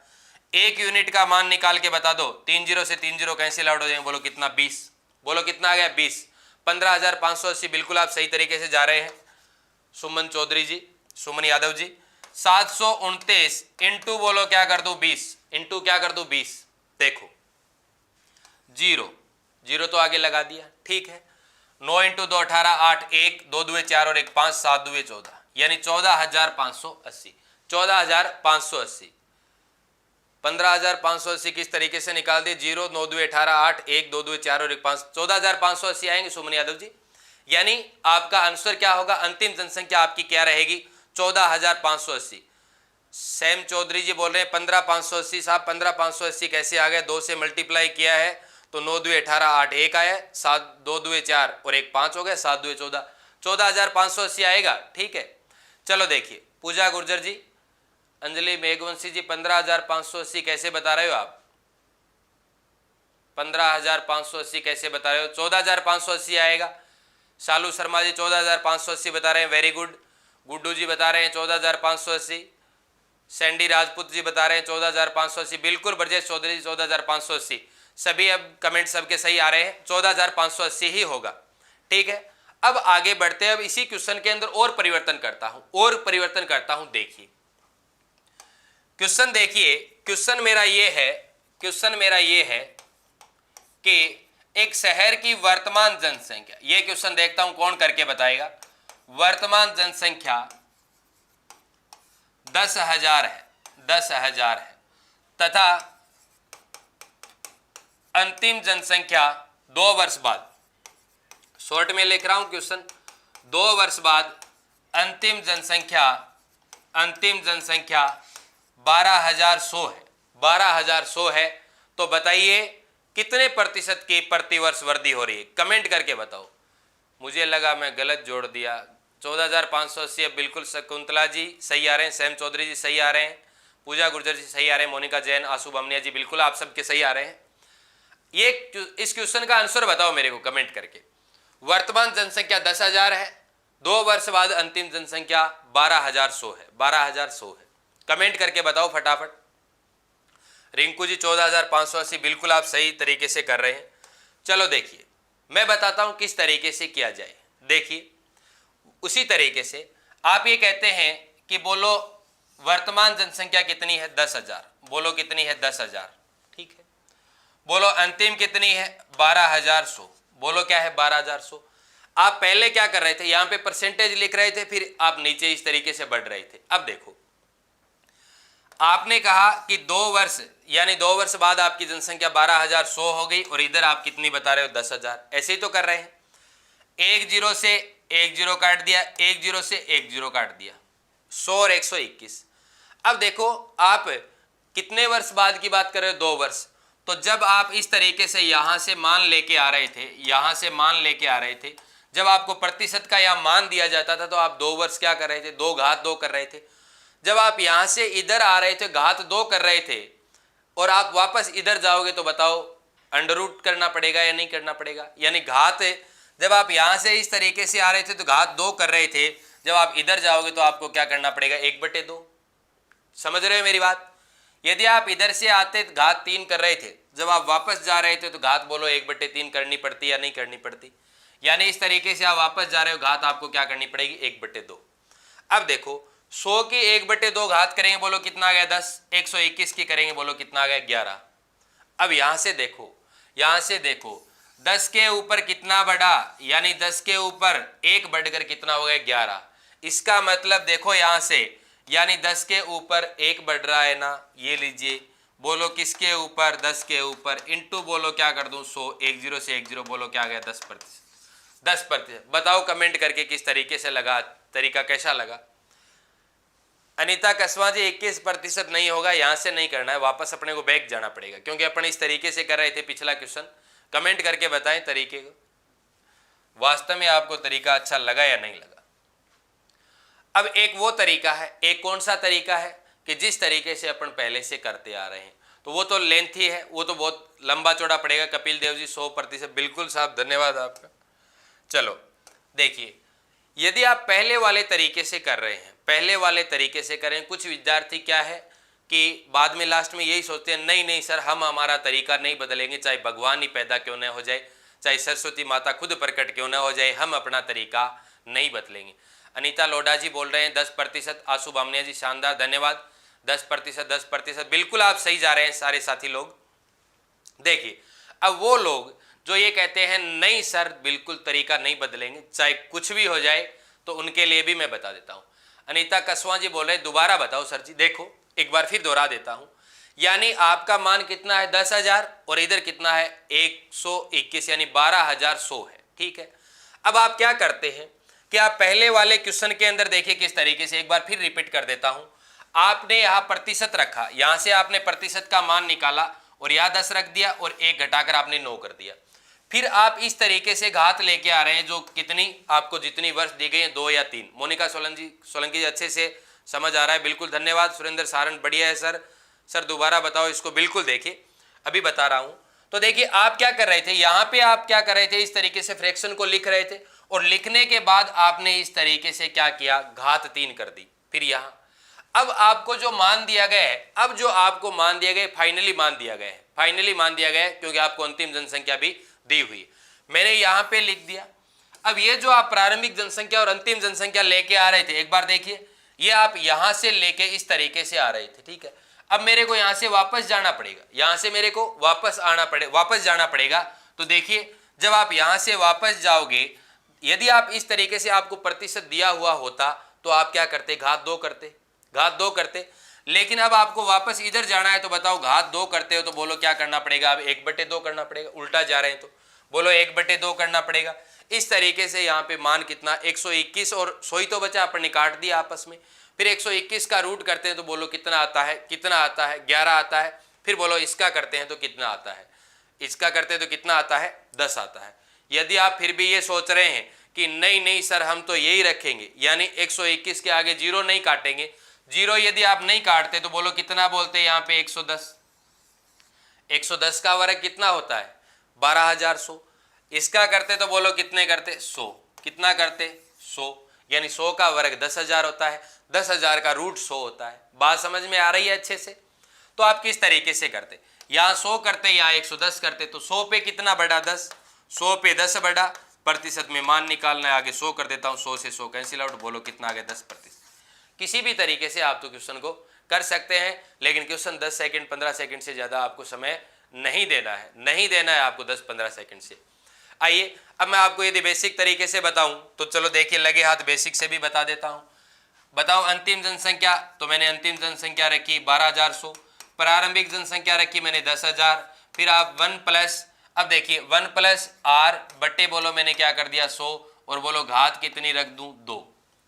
1 यूनिट का मान निकाल के बता दो, 30 से 30 कैंसिल आउट हो जाएंगे, बोलो कितना, 20। बोलो कितना आ गया, 20। 15,580। बिल्कुल आप सही तरीके से जा रहे हैं सुमन चौधरी जी, सुमन यादव जी। 729 इंटू बोलो क्या कर दो, 20। इंटू क्या कर दो, 20। देखो 0 तो आगे लगा दिया, ठीक है। 9 इंटू 2 18, 8 1 2 2 4 और 1 5 7 2 14, यानी 14,580। 14,580। 15,580 किस तरीके से निकाल दिए, 0 9 2 18 8 1 2 2 4 और 1 5, 14,580 आएंगे सुमन यादव जी। यानी आपका आंसर क्या होगा, अंतिम जनसंख्या आपकी क्या रहेगी, 14,580। सैम चौधरी जी बोल रहे हैं 15,580। साहब 15,580 कैसे आ गया, 2 से मल्टीप्लाई किया है तो 9 2 18 8 1 आया, 7 2 2 4 और 1 5 हो गया, 7 2 14। 14,580 आएगा, ठीक है। चलो देखिए पूजा गुर्जर जी, अंजलि मेघवंशी जी, 15,580 कैसे बता रहे हो आप, 15,580 कैसे बता रहे हो, 14,580 आएगा। शालू शर्मा जी 14,580 बता रहे हैं, वेरी गुड। गुड्डू जी बता रहे हैं 14,580। सैंडी राजपूत जी बता रहे हैं 14,580। बिल्कुल ब्रजेश चौधरी जी 14,580। सभी अब कमेंट सबके सही आ रहे हैं, 14,580 ही होगा, ठीक है। अब आगे बढ़ते हैं, अब इसी क्वेश्चन के अंदर और परिवर्तन करता हूं, देखिए क्वेश्चन, देखिए क्वेश्चन मेरा ये है कि एक शहर की वर्तमान जनसंख्या, ये क्वेश्चन देखता हूं कौन करके बताएगा। वर्तमान जनसंख्या 10,000 है, 10,000 है, तथा अंतिम जनसंख्या 2 वर्ष बाद, शॉर्ट में लिख रहा हूं क्वेश्चन, 2 वर्ष बाद अंतिम जनसंख्या 12,100 है, 12,100 है। तो बताइए कितने प्रतिशत की प्रतिवर्ष वृद्धि हो रही है, कमेंट करके बताओ। मुझे लगा मैं गलत जोड़ दिया। 14,580 अब बिल्कुल शकुंतला जी सही आ रहे हैं, सैम चौधरी जी सही आ रहे हैं, पूजा गुर्जर जी सही आ रहे हैं, मोनिका जैन, आशु बामनिया जी बिल्कुल आप सबके सही आ रहे हैं। ये इस क्वेश्चन का आंसर बताओ मेरे को कमेंट करके। वर्तमान जनसंख्या 10,000 है, 2 वर्ष बाद अंतिम जनसंख्या 12,100 है, 12,100 है। कमेंट करके बताओ फटाफट। रिंकू जी 14,580 बिल्कुल आप सही तरीके से कर रहे हैं। चलो देखिए मैं बताता हूं किस तरीके से किया जाए। देखिए उसी तरीके से आप ये कहते हैं कि बोलो वर्तमान जनसंख्या कितनी है 10,000, बोलो कितनी है 10,000, ठीक है। बोलो अंतिम कितनी है 12,100, बोलो क्या है 12,100। आप पहले क्या कर रहे थे, यहां पे परसेंटेज लिख रहे थे, फिर आप नीचे इस तरीके से बढ़ रहे थे। अब देखो आपने कहा कि 2 वर्ष यानी 2 वर्ष बाद आपकी जनसंख्या 12,100 हो गई और इधर आप कितनी बता रहे हो 10,000, ऐसे ही तो कर रहे हैं। 1 0 से 1 0 काट दिया, 1 0 से 1 0 काट दिया, 100 और 121। अब देखो आप कितने वर्ष बाद की बात कर रहे हो 2 वर्ष। तो जब आप इस तरीके से यहां से मान लेके आ रहे थे, यहां से मान लेके आ रहे थे, जब आपको प्रतिशत का यहां मान दिया जाता था तो आप 2 वर्ष क्या कर रहे थे 2 घात 2 कर रहे थे। जब आप यहां से इधर आ रहे थे घात 2 कर रहे थे और आप वापस इधर जाओगे तो बताओ अंडर रूट करना पड़ेगा या नहीं करना पड़ेगा। यानी घात जब आप यहां से इस तरीके से आ रहे थे तो घात 2 कर रहे थे, जब आप इधर जाओगे तो आपको क्या करना पड़ेगा 1/2। समझ रहे हो मेरी बात। यदि आप इधर से आते घात 3 कर रहे थे, जब आप वापस जा रहे थे तो घात बोलो 1/3 करनी पड़ती या नहीं करनी पड़ती। यानी इस तरीके से आप वापस जा रहे हो घात आपको क्या करनी पड़ेगी 1/2। अब देखो 100 की 1/2 घात करेंगे बोलो कितना आ गया 10, 121 की करेंगे बोलो कितना आ गया 11। अब यहां से देखो, यहां से देखो 10 के ऊपर कितना बढ़ा, यानी 10 के ऊपर 1 बढ़कर कितना हो गया 11। इसका मतलब देखो यहां से, यानी 10 के ऊपर 1 बढ़ रहा है ना, ये लीजिए बोलो किसके ऊपर 10 के ऊपर इंटू बोलो क्या कर दूं 100, 1 0 से 1 0 बोलो क्या आ गया 10%। 10%। बताओ कमेंट करके किस तरीके से लगा, तरीका कैसा लगा। अनीता कसवा जी 21% नहीं होगा, यहां से नहीं करना है, वापस अपने को बैक जाना पड़ेगा क्योंकि अपन इस तरीके से कर रहे थे पिछला क्वेश्चन। कमेंट करके बताएं तरीके को, वास्तव में आपको तरीका अच्छा लगा या नहीं लगा। अब एक वो तरीका है, एक कौन सा तरीका है कि जिस तरीके से अपन पहले से करते आ रहे हैं, तो वो तो लेंथी है, वो तो बहुत लंबा चौड़ा पड़ेगा। कपिल देव जी 100% बिल्कुल साहब, धन्यवाद आपका। चलो देखिए यदि आप पहले वाले तरीके से कर रहे हैं, पहले वाले तरीके से करें, कुछ विद्यार्थी क्या है कि बाद में लास्ट में यही सोचते हैं नहीं नहीं सर हम हमारा तरीका नहीं बदलेंगे, चाहे भगवान ही पैदा क्यों न हो जाए, चाहे सरस्वती माता खुद प्रकट क्यों न हो जाए, हम अपना तरीका नहीं बदलेंगे। अनीता लोढ़ा जी बोल रहे हैं 10%, आशु बामनिया जी शानदार धन्यवाद। 10%, 10% बिल्कुल आप सही जा रहे हैं सारे साथी लोग। देखिए अब वो लोग जो ये कहते हैं नहीं सर बिल्कुल तरीका नहीं बदलेंगे चाहे कुछ भी हो जाए, तो उनके लिए भी मैं बता देता हूं। अनीता कसवा जी बोल रहे दोबारा बताओ सर जी। देखो एक बार फिर दोहरा देता हूं, यानी आपका मान कितना है 10,000 और इधर कितना है 121 यानी 12,100 है, ठीक है। अब आप क्या करते हैं कि आप पहले वाले क्वेश्चन के अंदर देखिए किस तरीके से, एक बार फिर रिपीट कर देता हूं। आपने यहां प्रतिशत रखा, यहां से आपने प्रतिशत का मान निकाला और यहां 10 रख दिया और 1 घटाकर आपने 9 कर दिया। फिर आप इस तरीके से घात लेके आ रहे हैं जो कितनी आपको जितनी वर्ष दी गई है 2 या 3। मोनिका सोलंकी जी अच्छे से समझ आ रहा है, बिल्कुल धन्यवाद। सुरेंद्र सारण बढ़िया है सर। सर दोबारा बताओ इसको, बिल्कुल देखिए अभी बता रहा हूं। तो देखिए आप क्या कर रहे थे, यहां पे आप क्या कर रहे थे इस तरीके से फ्रैक्शन को लिख रहे थे और लिखने के बाद आपने इस तरीके से क्या किया घात 3 कर दी। फिर यहां अब आपको जो मान दिया गया है, अब जो आपको मान दिया गया फाइनली मान दिया गया है, फाइनली मान दिया गया है क्योंकि आपको अंतिम जनसंख्या भी दी हुई, मैंने यहां पे लिख दिया। अब ये जो आप प्रारंभिक जनसंख्या और अंतिम जनसंख्या लेके आ रहे थे, एक बार देखिए ये आप यहां से लेके इस तरीके से आ रहे थे, ठीक है। अब मेरे को यहां से वापस जाना पड़ेगा, यहां से मेरे को वापस जाना पड़ेगा। तो देखिए जब आप यहां से वापस जाओगे, यदि आप इस तरीके से आपको प्रतिशत दिया हुआ होता तो आप क्या करते घात 2 करते, घात 2 करते। लेकिन अब आपको वापस इधर जाना है तो बताओ घात 2 करते हो तो बोलो क्या करना पड़ेगा, अब 1/2 करना पड़ेगा। उल्टा जा रहे हैं तो बोलो 1/2 करना पड़ेगा। इस तरीके से यहाँ पे मान कितना 121 और 100 ही तो बचा, अपन ने काट दिया आपस में। फिर 121 का रूट करते हैं तो बोलो कितना आता है, कितना आता है 11 आता है। फिर बोलो इसका करते हैं तो कितना आता है, इसका करते हैं तो कितना आता है, 10 आता है। यदि आप फिर भी ये सोच रहे हैं कि नहीं नहीं सर हम तो यही रखेंगे, यानी 121 के आगे जीरो नहीं काटेंगे, जीरो यदि आप नहीं काटते तो बोलो कितना बोलते हैं यहाँ पे 110, 110 का वर्ग कितना होता है 12,100। इसका करते तो बोलो कितने करते 100, कितना करते 100, यानी 100 का वर्ग 10,000 होता है, 10,000 का रूट 100 होता है। बात समझ में आ रही है अच्छे से? तो आप किस तरीके से करते, यहाँ 100 करते यहाँ 110 करते, तो 100 पे कितना बढ़ा 10, 100 पे 10 बढ़ा, प्रतिशत में मान निकालना है, आगे 100 कर देता हूँ, 100 से 100 कैंसिल आउट, बोलो कितना आ गया 10%। किसी भी तरीके से आप तो क्वेश्चन को कर सकते हैं, लेकिन क्वेश्चन 10 सेकंड 15 सेकंड से ज़्यादा आपको समय नहीं देना है, नहीं देना है आपको 10-15 सेकंड से। आइए अब मैं आपको यदि बेसिक तरीके से बताऊं तो चलो देखिए, लगे हाथ बेसिक से भी बता देता हूं। बताओ अंतिम जनसंख्या, तो मैंने अंतिम जनसंख्या रखी 12,100, प्रारंभिक जनसंख्या रखी मैंने 10,000, फिर आप 1 प्लस, अब देखिए 1 प्लस आर बट्टे बोलो मैंने क्या कर दिया 100, और बोलो घात कितनी रख दूं 2,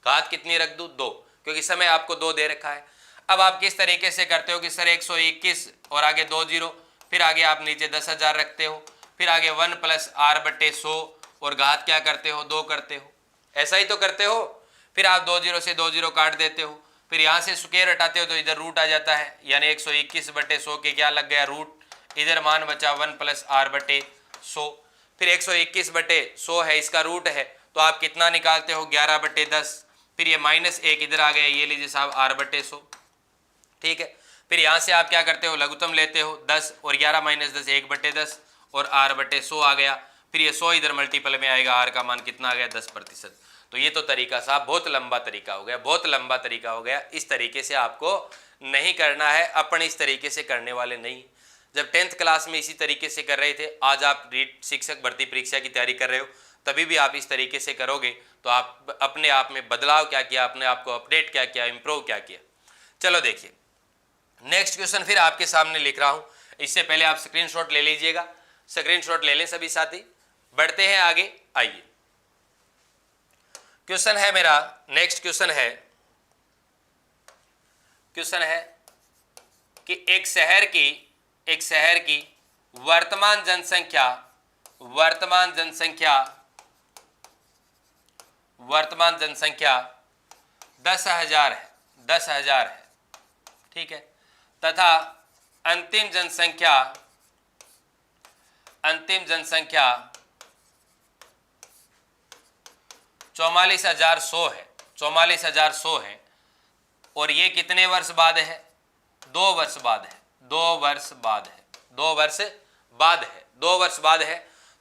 घात कितनी रख दूं 2, क्योंकि समय आपको 2 दे रखा है। अब आप किस तरीके से करते हो कि सर 121 और आगे 2 जीरो, फिर आगे आप नीचे 10,000 रखते हो, फिर आगे 1 प्लस आर बट्टे 100 और घात क्या करते हो 2 करते हो, ऐसा ही तो करते हो। फिर आप 2 जीरो से 2 जीरो काट देते हो, फिर यहाँ से स्क्वायर हटाते हो तो इधर रूट आ जाता है, यानी 121 बट्टे 100 के क्या लग गया रूट, इधर मान बचा 1 प्लस आर बट्टे 100, फिर 121 बट्टे 100 है इसका रूट है, तो आप कितना निकालते हो 11 बट्टे 10, फिर ये -1 इधर आ गया, ये लीजिए साहब आर बट्टे 100, ठीक है। फिर यहाँ से आप क्या करते हो लघुत्तम लेते हो 10 और 11 माइनस 10 1 बट्टे 10 और आर बट्टे 100 आ गया, फिर ये 100 इधर मल्टीपल में आएगा, आर का मान कितना आ गया 10%। तो ये तो तरीका साहब बहुत लंबा तरीका हो गया, बहुत लंबा तरीका हो गया, इस तरीके से आपको नहीं करना है, अपन इस तरीके से करने वाले नहीं। जब 10th क्लास में इसी तरीके से कर रहे थे, आज आप रीट शिक्षक भर्ती परीक्षा की तैयारी कर रहे हो, तभी भी आप इस तरीके से करोगे तो आप अपने आप में बदलाव क्या किया, अपने आप को अपडेट क्या किया, इम्प्रूव क्या किया। चलो देखिए नेक्स्ट क्वेश्चन फिर आपके सामने लिख रहा हूं, इससे पहले आप स्क्रीनशॉट ले लीजिएगा, स्क्रीनशॉट ले लें सभी साथी। बढ़ते हैं आगे, आइए क्वेश्चन है मेरा, नेक्स्ट क्वेश्चन है कि एक शहर की वर्तमान जनसंख्या 10,000 है, 10,000 है, ठीक है, तथा अंतिम जनसंख्या 44,100 है, 44,100 है, और ये कितने वर्ष बाद है 2 वर्ष बाद है, 2 वर्ष बाद है, 2 वर्ष बाद है, 2 वर्ष बाद है।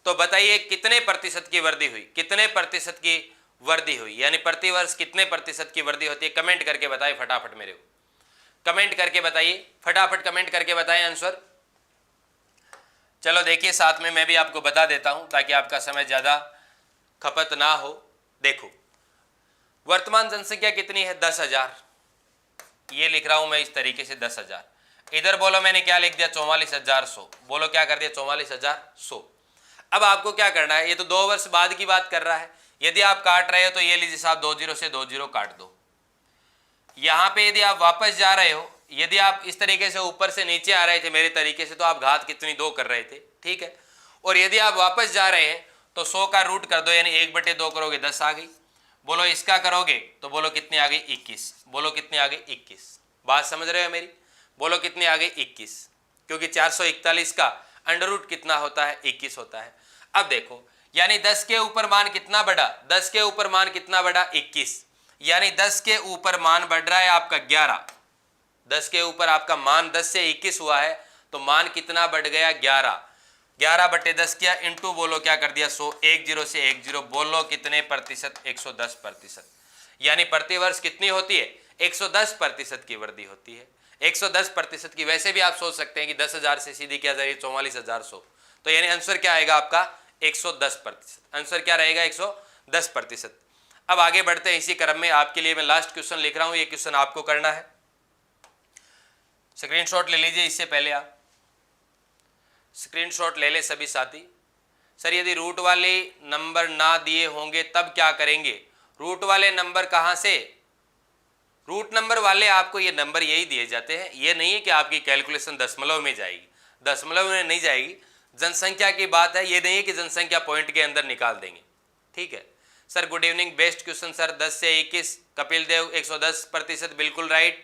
तो बताइए कितने प्रतिशत की वृद्धि हुई, कितने प्रतिशत की वृद्धि हुई, यानी प्रति वर्ष कितने प्रतिशत की वृद्धि होती है, कमेंट करके बताइए फटाफट, मेरे को कमेंट करके बताइए, फटाफट कमेंट करके बताएं आंसर। चलो देखिए साथ में मैं भी आपको बता देता हूं ताकि आपका समय ज़्यादा खपत ना हो। देखो वर्तमान जनसंख्या कितनी है 10,000, ये लिख रहा हूं मैं इस तरीके से 10,000, इधर बोलो मैंने क्या लिख दिया 44,100, बोलो क्या कर दिया 44,100। अब आपको क्या करना है, ये तो 2 वर्ष बाद की बात कर रहा है, यदि आप काट रहे हो तो ये लीजिए साहब 2 जीरो से 2 जीरो काट दो। यहाँ पे यदि आप वापस जा रहे हो, यदि आप इस तरीके से ऊपर से नीचे आ रहे थे मेरे तरीके से, तो आप घात कितनी 2 कर रहे थे, ठीक है। और यदि आप वापस जा रहे हैं तो 100 का रूट कर दो, यानी 1/2 करोगे 10 आ गई। बोलो इसका करोगे तो बोलो कितनी आ गई 21, बोलो कितनी आ गई 21। बात समझ रहे हो मेरी, बोलो कितनी आ गई 21, क्योंकि 441 का अंडर रूट कितना होता है 21 होता है। अब देखो यानी 10 के ऊपर मान कितना बढ़ा, 10 के ऊपर मान कितना बढ़ा 21, यानी 10 के ऊपर मान बढ़ रहा है आपका 11, 10 के ऊपर आपका मान 10 से 21 हुआ है, तो मान कितना बढ़ गया 11, 11/10 किया इंटू बोलो क्या कर दिया 100, 1 जीरो से 1 जीरो, बोलो कितने प्रतिशत 110%, यानी प्रति वर्ष कितनी होती है 110% की वृद्धि होती है, 110% की। वैसे भी आप सोच सकते हैं कि 10,000 से सीधी क्या जाएगी 44,100, तो यानी आंसर क्या आएगा आपका 110%, आंसर क्या रहेगा 110%। अब आगे बढ़ते हैं इसी क्रम में, आपके लिए मैं लास्ट क्वेश्चन लिख रहा हूं, ये क्वेश्चन आपको करना है, स्क्रीनशॉट ले लीजिए। इससे पहले आप स्क्रीनशॉट ले लें सभी साथी। सर यदि रूट वाले नंबर ना दिए होंगे तब क्या करेंगे, रूट वाले नंबर कहां से, रूट नंबर वाले आपको ये नंबर यही दिए जाते हैं, ये नहीं है कि आपकी कैलकुलेशन दशमलव में जाएगी, दशमलव में नहीं जाएगी, जनसंख्या की बात है, ये नहीं है कि जनसंख्या पॉइंट के अंदर निकाल देंगे। ठीक है sir, good evening, best question sir, 10 से 21, कपिल देव 110% बिल्कुल राइट,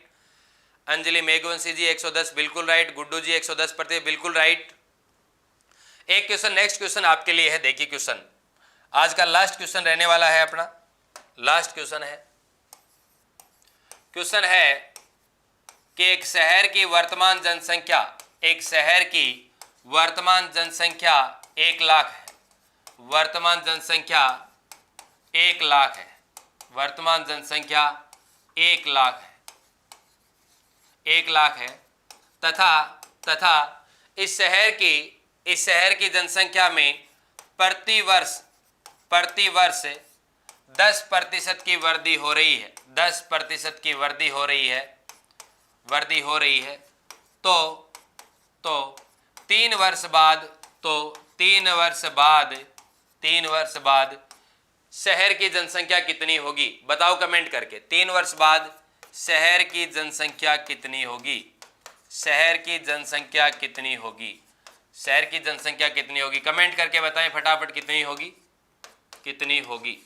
अंजलि मेघवंशी जी 110 बिल्कुल राइट, गुड्डू जी 110% बिल्कुल राइट। एक क्वेश्चन, नेक्स्ट क्वेश्चन आपके लिए है, देखिए क्वेश्चन आज का लास्ट क्वेश्चन रहने वाला है अपना, लास्ट क्वेश्चन है। क्वेश्चन है कि एक शहर की वर्तमान जनसंख्या, एक शहर की वर्तमान जनसंख्या 1 लाख है, वर्तमान जनसंख्या 1 लाख है, वर्तमान जनसंख्या 1 लाख है, 1 लाख है, तथा इस शहर की जनसंख्या में प्रति वर्ष 10% की वृद्धि हो रही है, 10% की वृद्धि हो रही है, तो 3 वर्ष बाद शहर की जनसंख्या कितनी होगी? बताओ कमेंट करके, 3 वर्ष बाद शहर की जनसंख्या कितनी होगी? शहर की जनसंख्या कितनी होगी? शहर की जनसंख्या कितनी होगी? कमेंट करके बताएं फटाफट, कितनी होगी, कितनी होगी।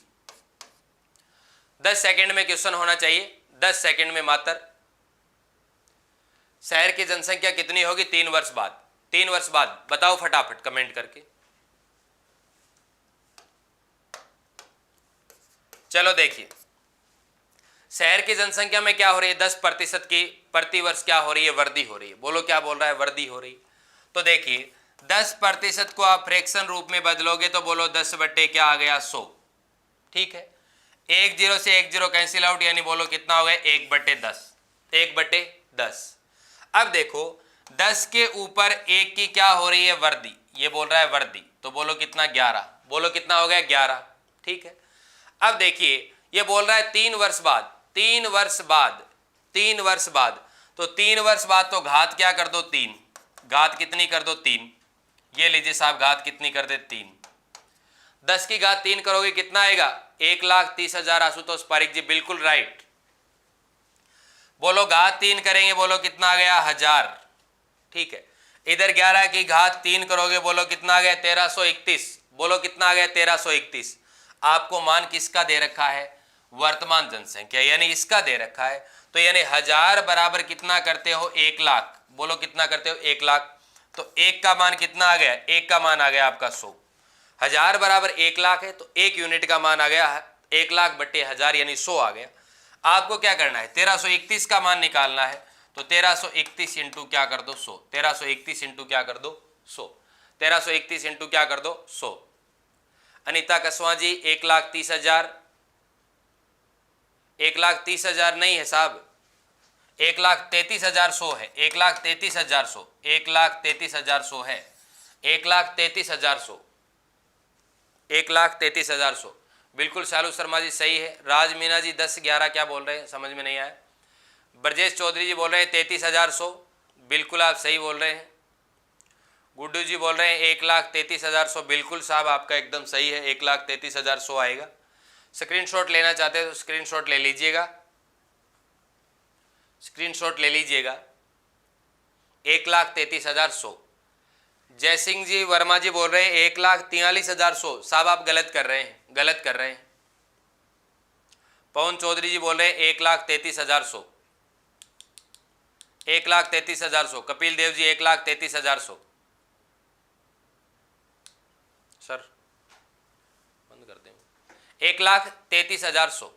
10 सेकंड में क्वेश्चन होना चाहिए, 10 सेकंड में मात्र। शहर की जनसंख्या कितनी होगी 3 वर्ष बाद? 3 वर्ष बाद बताओ फटाफट कमेंट करके। चलो देखिए, शहर की जनसंख्या में क्या हो रही है? 10% की प्रति वर्ष क्या हो रही है? वृद्धि हो रही है। बोलो क्या बोल रहा है? वृद्धि हो रही। तो देखिए 10% को आप फ्रैक्शन रूप में बदलोगे तो बोलो 10 बट्टे क्या आ गया? 100। ठीक है, 1 0 से 1 0 कैंसिल आउट, यानी बोलो कितना हो गया? 1/10, 1/10। अब देखो 10 के ऊपर 1 की क्या हो रही है? वृद्धि। ये बोल रहा है वृद्धि, तो बोलो कितना? 11। बोलो कितना हो गया? 11। ठीक है, अब देखिए ये बोल रहा है 3 वर्ष बाद, 3 वर्ष बाद, 3 वर्ष बाद, तो 3 वर्ष बाद तो घात क्या कर दो? 3। घात कितनी कर दो? 3। ये लीजिए साहब, घात कितनी कर दे? 3। 10 की घात 3 करोगे कितना आएगा? 1,30,000। आशुतोष पारिक जी बिल्कुल राइट। बोलो घात 3 करेंगे, बोलो कितना आ गया? 1000। ठीक है, इधर 11 की घात 3 करोगे, बोलो कितना आ गया? 1331। बोलो कितना आ गया? 1331। आपको मान किसका दे रखा है? वर्तमान जनसंख्या, यानी इसका दे रखा है। तो यानी 1000 बराबर कितना करते हो? 1 लाख। बोलो कितना करते हो? 1 लाख। तो 1 का मान कितना आ गया? 1 का मान आ गया आपका 100। 1000 बराबर 1 लाख है, तो 1 यूनिट का मान आ गया 1 लाख बट्टे 1000, यानी 100 आ गया। आपको क्या करना है? 1331 का मान निकालना है, तो 1331 इंटू क्या कर दो? 100। 1331 इंटू क्या कर दो? 100। 1331 इंटू क्या कर दो? 100। अनीता कसवां जी 1,30,000। 1,30,000 नहीं है साहब, 1,33,100 है। 1,33,100, 1,33,100 है। 1,33,100, 1,33,100 बिल्कुल। शालू शर्मा जी सही है। राज मीना जी 10-11 क्या बोल रहे हैं? समझ में नहीं आया। ब्रजेश चौधरी जी बोल रहे हैं 33,100, बिल्कुल आप सही बोल रहे हैं। गुड्डू जी बोल रहे हैं 1,33,100, बिल्कुल साहब आपका एकदम सही है, 1,33,100 आएगा। स्क्रीनशॉट लेना चाहते हैं तो स्क्रीनशॉट ले लीजिएगा, स्क्रीनशॉट ले लीजिएगा। 1,33,100। जयसिंह जी वर्मा जी बोल रहे हैं 1,43,100। साहब आप गलत कर रहे हैं, गलत कर रहे हैं। पवन चौधरी जी बोल रहे हैं 1,33,100, 1,33,100। कपिल देव जी 1,33,100। सर बंद कर दें। 1,33,100।